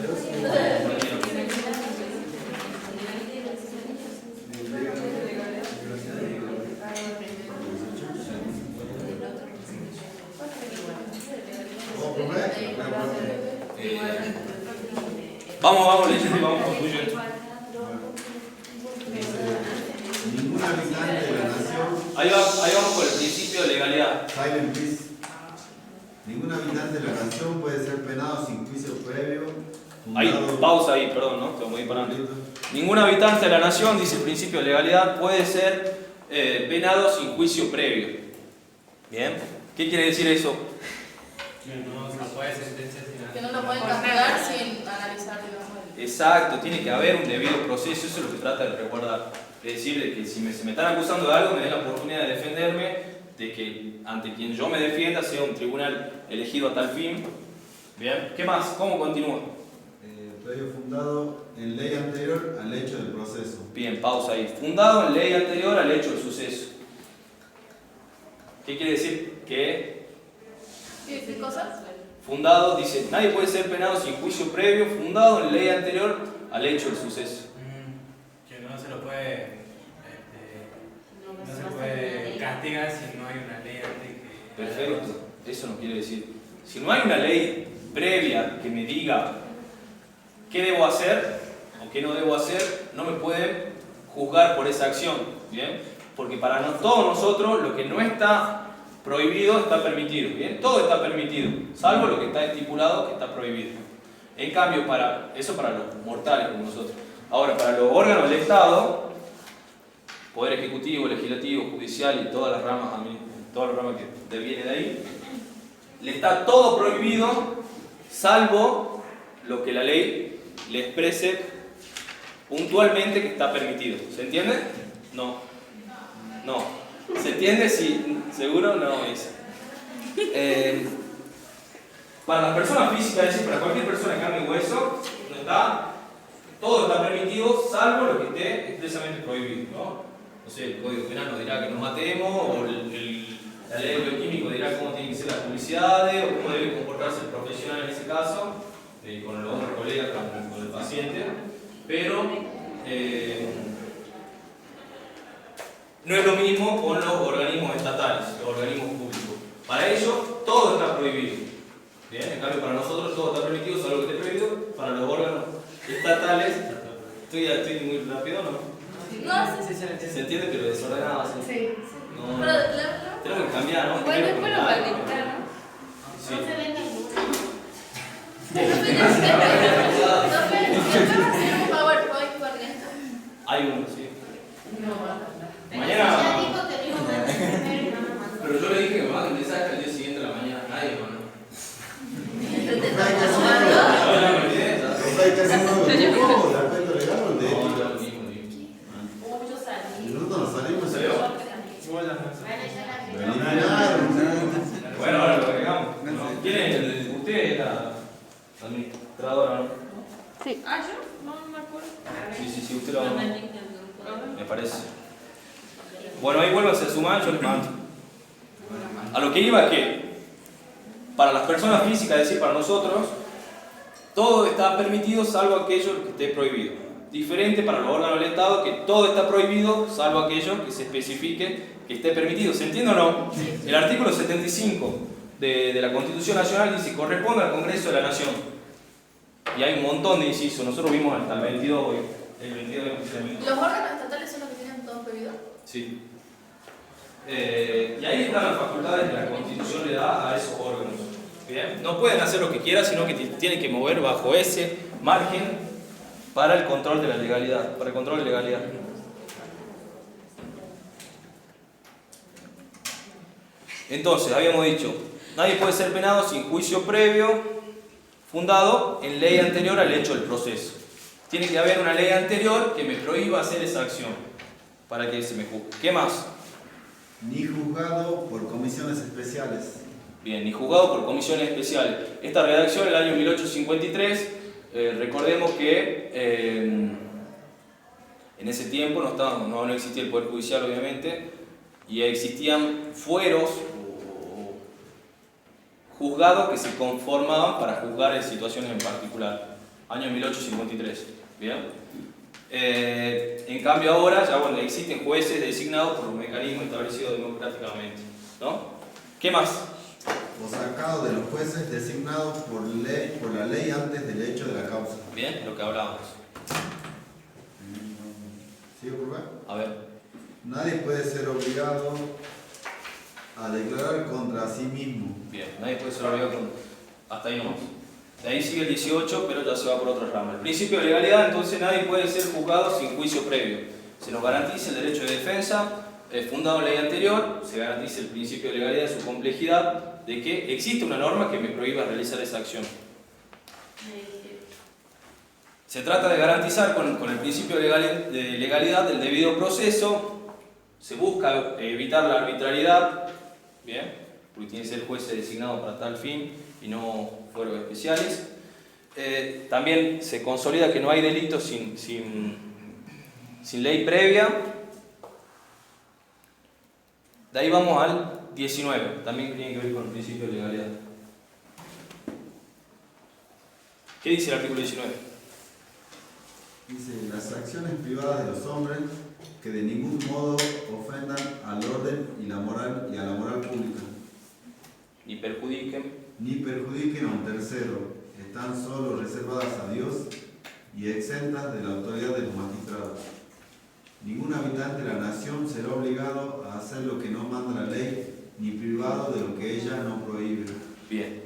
Vamos leyendo y vamos concluyendo.
Ningún habitante de la nación.
Ahí vamos con el principio de legalidad.
Silent please. Ningún habitante de la nación puede ser penado sin juicio previo.
Ahí, pausa ahí, perdón, ¿no? Te voy parando. Ningún habitante de la nación, dice el principio de legalidad, puede ser penado sin juicio previo. ¿Bien? ¿Qué quiere decir eso?
Que no se puede sentenciar sin
Que no lo pueden castigar sin analizar, digamos.
Exacto, tiene que haber un debido proceso, eso es lo que trata de resguardar. Es decir, de que si se me están acusando de algo, me den la oportunidad de defenderme, de que ante quien yo me defienda sea un tribunal elegido a tal fin. ¿Bien? ¿Qué más? ¿Cómo continúa?
Previo fundado en ley anterior al hecho del proceso.
Bien, pausa ahí. Fundado en ley anterior al hecho del suceso. ¿Qué quiere decir? Que
¿Qué cosas?
fundado, dice, nadie puede ser penado sin juicio previo, fundado en ley anterior al hecho del suceso.
Que no se lo puede, no se puede castigar si no hay una ley antes que...
Perfecto, eso no quiere decir. Si no hay una ley previa que me diga qué debo hacer o qué no debo hacer, no me pueden juzgar por esa acción, ¿bien? Porque para todos nosotros lo que no está prohibido está permitido, ¿bien? Todo está permitido, salvo lo que está estipulado que está prohibido. En cambio, eso para los mortales como nosotros. Ahora, para los órganos del Estado, Poder Ejecutivo, Legislativo, Judicial y todas las ramas que deviene de ahí, le está todo prohibido, salvo lo que la ley le exprese puntualmente que está permitido. ¿Se entiende? No. No. ¿Se entiende? Sí. ¿Seguro? No es. Para las personas físicas, es decir, para cualquier persona de carne y hueso, todo está permitido, salvo lo que esté expresamente prohibido, ¿no? No sé, el Código Penal nos dirá que no matemos, o la ley de bioquímico dirá cómo tienen que ser las publicidades, o cómo debe comportarse el profesional en ese caso, con los otros colegas, con el paciente, pero no es lo mismo con los organismos estatales, los organismos públicos. Para ellos todo está prohibido. Bien, en cambio para nosotros todo está permitido, salvo que esté prohibido. Para los órganos estatales, estoy muy rápido, ¿no?
No, sí.
¿Se entiende? Pero desordenado así.
Sí.
No,
Pero
tenemos que cambiar, ¿no?
Bueno, después lo va a
Sí.
dictar, ¿no?
Sí.
No se vende ninguna.
un PowerPoint con esto.
Hay uno, sí.
Ya
Mañana.
dijo que dijo que
Pero yo le dije que me manden mensaje al día siguiente de la mañana. Nadie me mandó. Yo ya me olvidé, ¿sabes?
Hay que hacer un nuevo grupo de aspecto legal o el de
No,
ética.
yo lo mismo.
muchos
Y
años.
nosotros nos salimos.
¿Se vio?
Bueno, ya la
Eliminaron.
Bueno, ahora lo agregamos. ¿Quién es? Usted es la administradora, ¿no?
Sí.
Ah, ¿yo? No me acuerdo.
Sí, usted lo va a me parece. Bueno, ahí vuélvase a sumar, yo les mando. A lo que iba es que, para las personas físicas, es decir, para nosotros, todo está permitido salvo aquello que esté prohibido. Diferente para los órganos del Estado, que todo está prohibido salvo aquello que se especifique que esté permitido. ¿Se entiende o no? El artículo 75 de la Constitución Nacional dice: corresponde al Congreso de la Nación. Y hay un montón de incisos, nosotros vimos hasta el 22 hoy. El 22
¿Los órganos estatales son los que tienen todo prohibido?
Sí. Y ahí están las facultades que la Constitución le da a esos órganos. ¿Bien? No pueden hacer lo que quieran, sino que tienen que mover bajo ese margen para el control de la legalidad, para el control de legalidad. Entonces, habíamos dicho, nadie puede ser penado sin juicio previo fundado en ley anterior al hecho del proceso. Tiene que haber una ley anterior que me prohíba hacer esa acción para que se me juzgue. ¿Qué más?
Ni juzgado por comisiones especiales.
Bien, ni juzgado por comisiones especiales. Esta redacción en el año 1853, recordemos que en ese tiempo no existía el Poder Judicial, obviamente, y existían fueros o juzgados que se conformaban para juzgar en situaciones en particular. Año 1853. ¿Bien? En cambio ahora ya bueno, existen jueces designados por un mecanismo establecido democráticamente, ¿no? ¿Qué más?
O sacado de los jueces designados por la ley antes del hecho de la causa.
Bien, lo que hablábamos.
¿Sigo por acá?
A ver.
Nadie puede ser obligado a declarar contra sí mismo.
Bien, nadie puede ser obligado hasta ahí nomás. De ahí sigue el 18, pero ya se va por otra rama. El principio de legalidad, entonces nadie puede ser juzgado sin juicio previo. Se nos garantiza el derecho de defensa, fundado en ley anterior, se garantiza el principio de legalidad en su complejidad, de que existe una norma que me prohíba realizar esa acción. Se trata de garantizar con el principio de legalidad el debido proceso, se busca evitar la arbitrariedad, ¿bien? Porque tiene que ser juez designado para tal fin y no fueros especiales. También se consolida que no hay delito sin ley previa. De ahí vamos al 19, también tiene que ver con el principio de legalidad. ¿Qué dice el artículo 19?
Dice, las acciones privadas de los hombres que de ningún modo ofendan al orden y a la moral pública.
Ni perjudiquen.
Ni perjudiquen a un tercero, están solo reservadas a Dios y exentas de la autoridad de los magistrados. Ningún habitante de la nación será obligado a hacer lo que no manda la ley, ni privado de lo que ella no prohíbe.
Bien.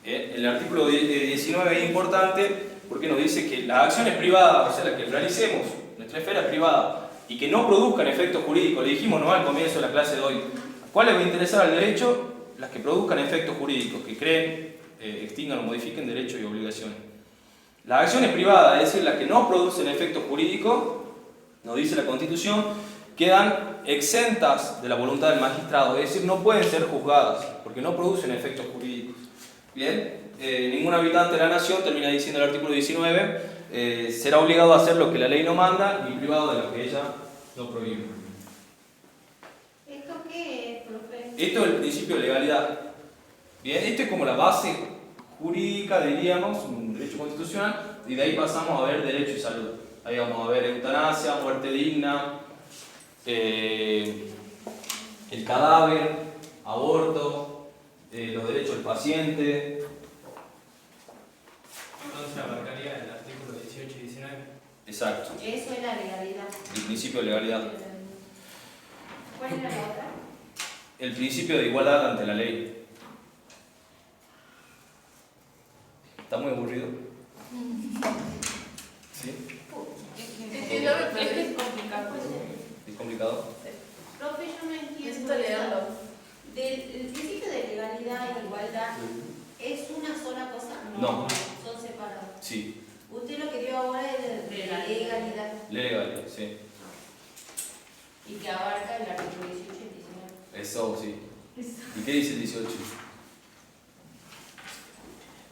El artículo 19 es importante porque nos dice que las acciones privadas, o sea, las que realicemos, nuestra esfera privada, y que no produzcan efectos jurídicos, le dijimos no al comienzo de la clase de hoy, ¿cuál le va a interesar al derecho? Las que produzcan efectos jurídicos, que creen, extingan o modifiquen derechos y obligaciones. Las acciones privadas, es decir, las que no producen efectos jurídicos, nos dice la Constitución, quedan exentas de la voluntad del magistrado, es decir, no pueden ser juzgadas, porque no producen efectos jurídicos. Bien, ningún habitante de la nación, termina diciendo el artículo 19, será obligado a hacer lo que la ley no manda, ni privado de lo que ella no prohíbe.
¿Esto qué es, profe?
Esto es el principio de legalidad. Bien, esto es como la base jurídica, diríamos, un derecho constitucional, y de ahí pasamos a ver derecho y salud. Ahí vamos a ver eutanasia, muerte digna, el cadáver, aborto, los derechos del paciente.
Entonces abarcaría el artículo 18 y 19.
Exacto,
Eso es la legalidad.
el principio de legalidad.
¿Cuál es la otra?
El principio de igualdad ante la ley. ¿Está muy aburrido? ¿Sí?
Es complicado.
¿Es complicado?
Profe, yo no entiendo.
Necesito leerlo.
El principio de legalidad e igualdad es una sola cosa.
No.
Son separados.
Sí.
Usted lo que dio ahora es de la legalidad.
Legal, sí.
Y que abarca el artículo 18 y 19.
Eso, sí. ¿Y qué dice el 18?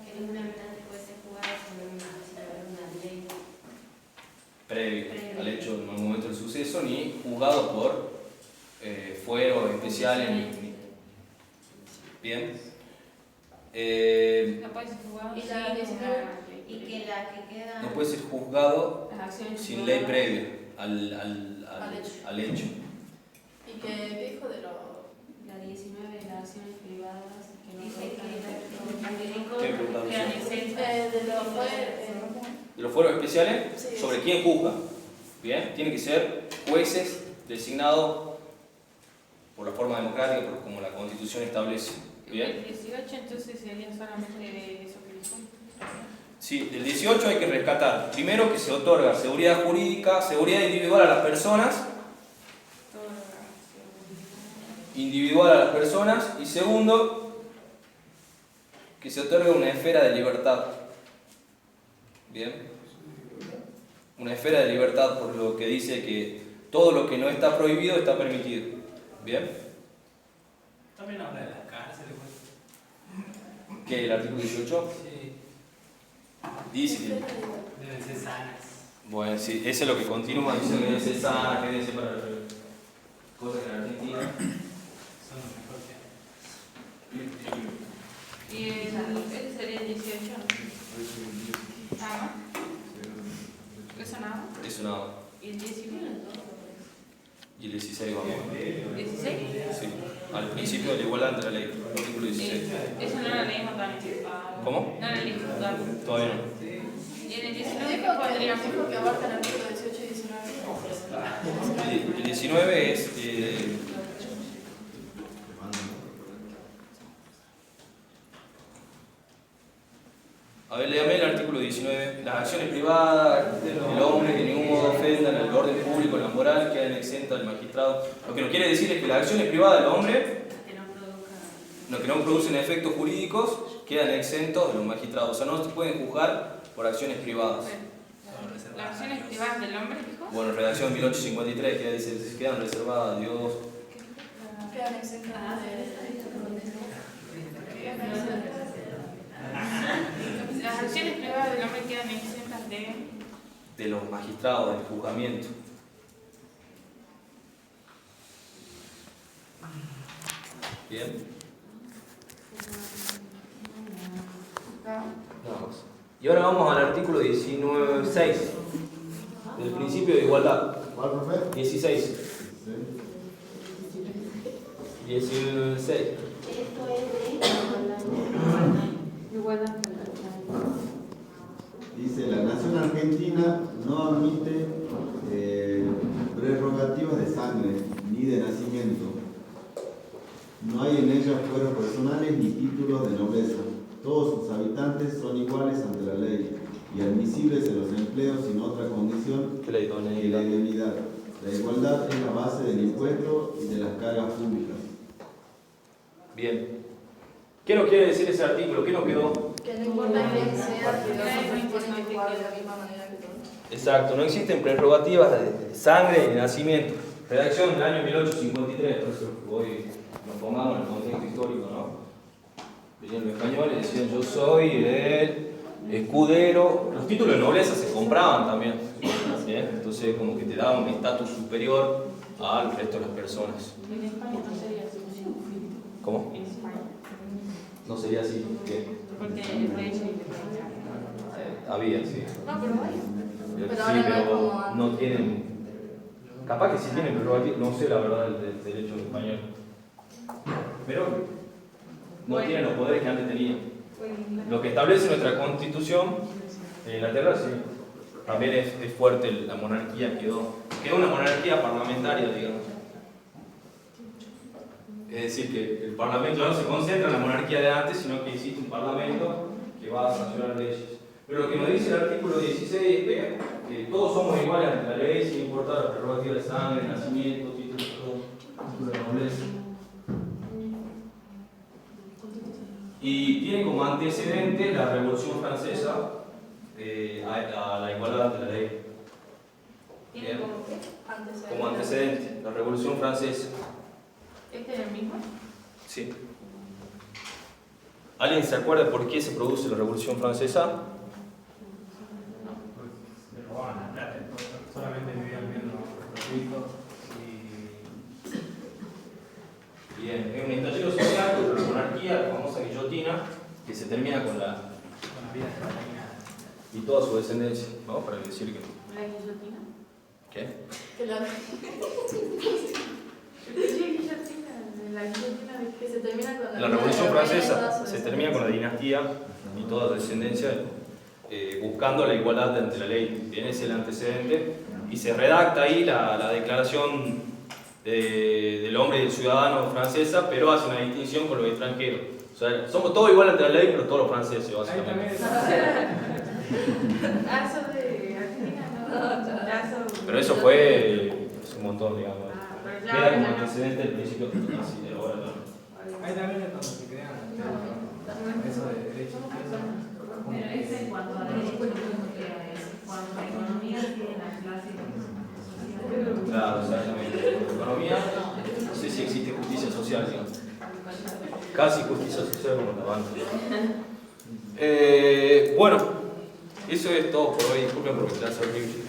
Que ningún habitante puede ser juzgado sin haber una ley.
Previo al hecho en el momento del suceso, ni juzgado por fueros especiales. Bien.
No puede ser juzgado
Y
sin
la 19.
Y que la que queda.
No puede ser juzgado
las acciones
sin ley
privadas.
previa al hecho.
¿Y qué dijo de lo...?
La 19 de las acciones privadas que no
Dice
¿Qué preguntamos?
quedan exentas.
De lo fue...
De los fueros especiales,
Sí.
¿sobre quién juzga? Bien, tienen que ser jueces designados por la forma democrática, como la Constitución establece. Bien.
El 18 entonces sería solamente de eso que dijo.
Sí, del 18 hay que rescatar, primero que se otorga seguridad jurídica, seguridad individual a las personas, individual a las personas. Y segundo, que se otorga una esfera de libertad. Bien. Una esfera de libertad, por lo que dice que todo lo que no está prohibido está permitido. Bien.
También habla de las cárceles.
¿Qué? ¿El artículo 18?
Sí,
Dice que...
deben ser sanas.
Bueno, sí, eso es lo que continúa, dice que debe ser sana, que debe ser para cosas que en Argentina.
Son los mejores que hay.
Y ese sería el 18. Nada más. ¿Eso nada más?
Eso nada.
¿Y el 19?
Y el 16 vamos.
¿16?
Sí. Al principio de la igualdad ante la ley, artículo 16.
Eso no lo leímos también.
¿Cómo?
No lo leímos todavía.
Todavía no.
¿Y en el 19
Dijo
qué podríamos?
que abarca el artículo 18 y 19.
El 19 es... A ver, léame el artículo 19. Las acciones privadas del hombre que de ningún modo ofendan al orden público, la moral, quedan exentas del magistrado. Lo que nos quiere decir es que las acciones privadas del hombre, lo que no producen efectos jurídicos, quedan exentos de los magistrados. O sea, no se pueden juzgar por acciones privadas.
¿Las acciones privadas del hombre, dijo?
Bueno, redacción 1853, que dice, quedan reservadas a Dios.
Quedan exentas de...
Las acciones privadas del hombre quedan exentas
de los magistrados, del juzgamiento. Bien. Nada más. Y ahora vamos al artículo 19.6 del principio de igualdad.
¿Cuál, profe?
16. 16.
Esto es de
Igualdad.
Dice, la nación argentina no admite prerrogativas de sangre ni de nacimiento. No hay en ella fueros personales ni títulos de nobleza. Todos sus habitantes son iguales ante la ley y admisibles en los empleos sin otra condición
¿Qué ley?
que la idoneidad. La igualdad es la base del impuesto y de las cargas públicas.
Bien. ¿Qué nos quiere decir ese artículo? ¿Qué nos quedó?
Que no importa quién sea, que los hombres tienen que jugar de la misma manera que todos.
Exacto, no existen prerrogativas de sangre ni nacimiento. Redacción del año 1853, por eso hoy nos pongamos en el contexto histórico, ¿no? Venían los españoles y decían yo soy el escudero. Los títulos de nobleza se compraban también, ¿bien? Entonces como que te daban un estatus superior al resto de las personas.
En España no sería así.
¿Cómo?
En España.
No sería así. ¿Qué?
Porque el rey se
Había, sí.
No, pero vaya.
Sí,
Pero ahora no es
pero
como antes.
no tienen. Capaz que sí tienen prerrogativas, no sé la verdad del derecho español. Pero no tienen los poderes que antes tenían. Lo que establece nuestra constitución en Inglaterra, sí. También es fuerte la monarquía, quedó una monarquía parlamentaria, digamos. Es decir, que el parlamento no se concentra en la monarquía de antes, sino que existe un parlamento que va a sancionar leyes. Pero lo que nos dice el artículo 16 es que todos somos iguales ante la ley, sin importar la prerrogativa de sangre, nacimiento, título de nobleza. Y tiene como antecedente la Revolución Francesa a la igualdad ante la ley.
¿Tiene como qué?
Como antecedente, la Revolución Francesa.
¿Este es el mismo?
Sí. ¿Alguien se acuerda por qué se produce la Revolución Francesa?
Le robaban la plata, solamente vivían viendo los ricos y...
Bien, es un estallido social contra la monarquía, la famosa guillotina, que se termina con la
vida de la reina.
y toda su descendencia, ¿no? Para decir que...
¿La guillotina?
¿Qué?
Que la... Que se termina con
La Revolución Francesa se termina con la dinastía y toda la descendencia, buscando la igualdad ante la ley. Bien, es el antecedente y se redacta ahí la declaración del hombre y del ciudadano francesa, pero hace una distinción con los extranjeros. O sea, somos todos iguales ante la ley, pero todos los franceses, básicamente.
¿Eso de Argentina? No.
Pero eso fue un montón, digamos.
pero
Queda
ya
como
no.
antecedente el principio así de ahora, ¿no?
Ahí también es cuando se crean eso de derecho.
Pero es en cuanto a derecho, ¿cómo queda eso? Cuando la economía tiene la clase social.
Claro, exactamente. En economía, no sé si existe justicia social, digamos. Casi justicia social como la banca. Bueno, eso es todo por hoy. Disculpen por mi clase horrible.